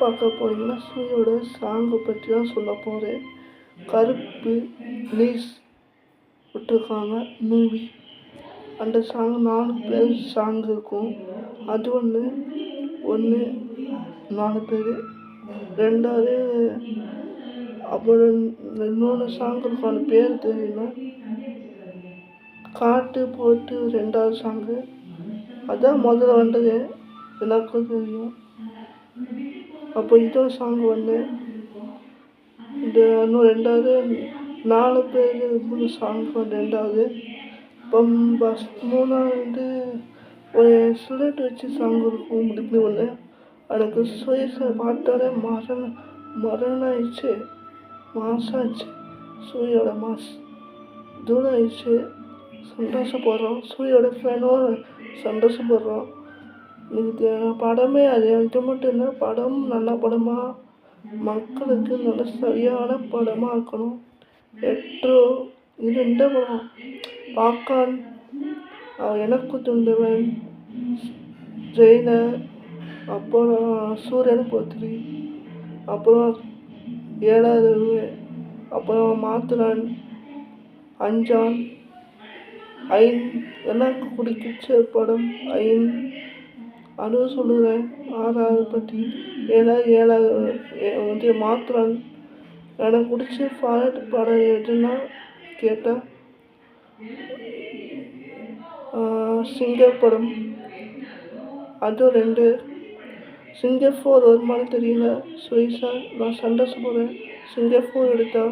பார்க்க போனீங்கன்னா சூரியோட சாங்கை பற்றி தான் சொல்ல போகிறேன். கருப்பு ரிலீஸ் விட்டுருக்காங்க மூவி. அந்த சாங் 4 பேர் சாங் இருக்கும். அது ஒன்று 4 பேர். ரெண்டாவது அப்புறம் இன்னொன்று சாங் இருக்கும், அந்த பேர் தெரியல. காட்டு போட்டு 2வது சாங்கு, அதான் முதல்ல வந்தது எல்லாருக்கும் தெரியும். அப்போ இதோ சாங் ஒன்று, இந்த இன்னும் 2வது 4 பேர் சாங் 2வது. இப்போ 3வது ஒரு சிலட் வச்சு சாங் இருக்கும் இப்படி ஒன்று. எனக்கு சுயசை பார்த்தாலே மரணாயிடுச்சு, மாசாச்சு. சூரியோட மாஸ் தூரம் ஆயிடுச்சு. சந்தோஷப்படுறோம். சூரியோட ஃபேனும் சந்தோஷப்படுறோம். இது படமே அது இது மட்டும் இல்லை, படம் நல்ல படமாக மக்களுக்கு நல்ல சரியான படமாக இருக்கணும். எட்ரோ இது இந்த படம் பாப்கார்ன், எனக்கு துண்டவன், ஜெயிலர், அப்புறம் சூரியன் போத்ரி, அப்புறம் 7வது, அப்புறம் மாத்துரான், அஞ்சான், ஐன், எனக்கு பிடிச்ச படம் ஐன். அதுவும் சொல்லுவேன் 6வது பற்றி. 7வது மாத்துரான். எனக்கு பிடிச்ச ஃபாரட் படம் எதுன்னா கேட்டால் சிங்கர் படம். அதுவும் 2. சிங்கர் 4 வருமானு தெரியல. சுயசா நான் சந்தோஷப்படுறேன் சிங்கர் 4 எடுத்தா.